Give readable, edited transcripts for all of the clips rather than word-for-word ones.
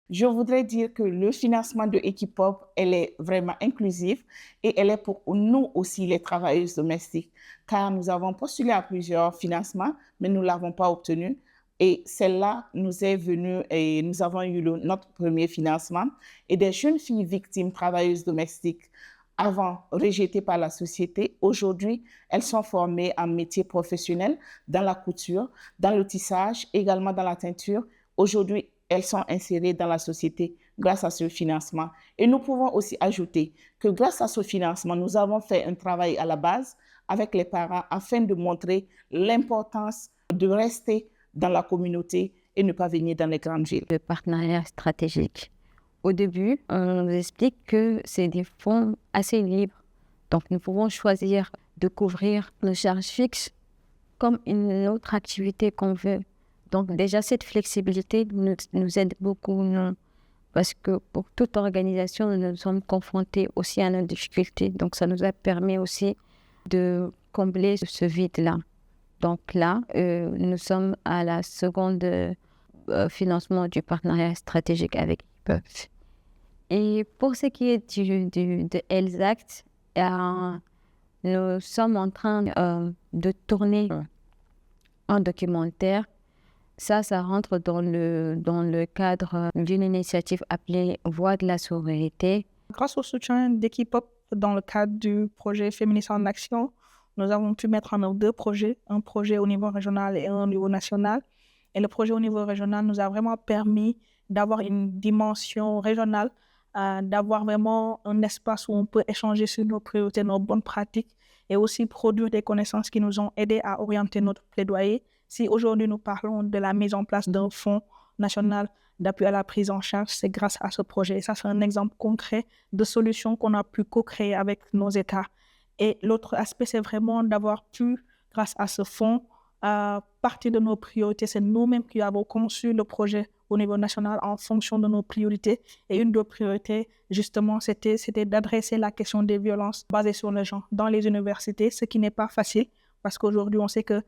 Je voudrais dire que le financement de Equipop, elle est vraiment inclusive et elle est pour nous aussi, les travailleuses domestiques, car nous avons postulé à plusieurs financements, mais nous ne l'avons pas obtenu. Et celle-là nous est venue et nous avons eu notre premier financement. Et des jeunes filles victimes travailleuses domestiques, avant rejetées par la société, aujourd'hui, elles sont formées en métiers professionnels dans la couture, dans le tissage, également dans la teinture. Aujourd'hui, elles sont insérées dans la société grâce à ce financement. Et nous pouvons aussi ajouter que grâce à ce financement, nous avons fait un travail à la base avec les parents afin de montrer l'importance de rester dans la communauté et ne pas venir dans les grandes villes. Le partenariat stratégique. Au début, on nous explique que c'est des fonds assez libres. Donc, nous pouvons choisir de couvrir nos charges fixes comme une autre activité qu'on veut. Donc, déjà, cette flexibilité nous aide beaucoup, non? Parce que pour toute organisation, nous sommes confrontés aussi à nos difficultés. Donc, ça nous a permis aussi de combler ce vide-là. Donc là, nous sommes à la seconde financement du partenariat stratégique avec IPEF. Et pour ce qui est de Elzact, nous sommes en train de tourner un documentaire. Ça rentre dans le cadre d'une initiative appelée Voix de la sororité. Grâce au soutien d'Equipop dans le cadre du projet Féministes en Action, nous avons pu mettre en œuvre 2 projets, un projet au niveau régional et un au niveau national. Et le projet au niveau régional nous a vraiment permis d'avoir une dimension régionale, d'avoir vraiment un espace où on peut échanger sur nos priorités, nos bonnes pratiques et aussi produire des connaissances qui nous ont aidés à orienter notre plaidoyer. Si aujourd'hui nous parlons de la mise en place d'un fonds national d'appui à la prise en charge, c'est grâce à ce projet. Et ça, c'est un exemple concret de solutions qu'on a pu co-créer avec nos États. Et l'autre aspect, c'est vraiment d'avoir pu, grâce à ce fonds, partir de nos priorités. C'est nous-mêmes qui avons conçu le projet au niveau national en fonction de nos priorités. Et une de nos priorités, justement, c'était d'adresser la question des violences basées sur le genre dans les universités, ce qui n'est pas facile parce qu'aujourd'hui, on sait que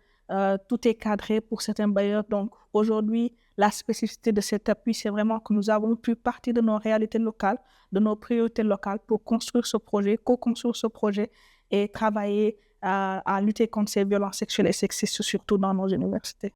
tout est cadré pour certains bailleurs. Donc, aujourd'hui, la spécificité de cet appui, c'est vraiment que nous avons pu partir de nos réalités locales, de nos priorités locales pour construire ce projet, co-construire ce projet et travailler à lutter contre ces violences sexuelles et sexistes, surtout dans nos universités.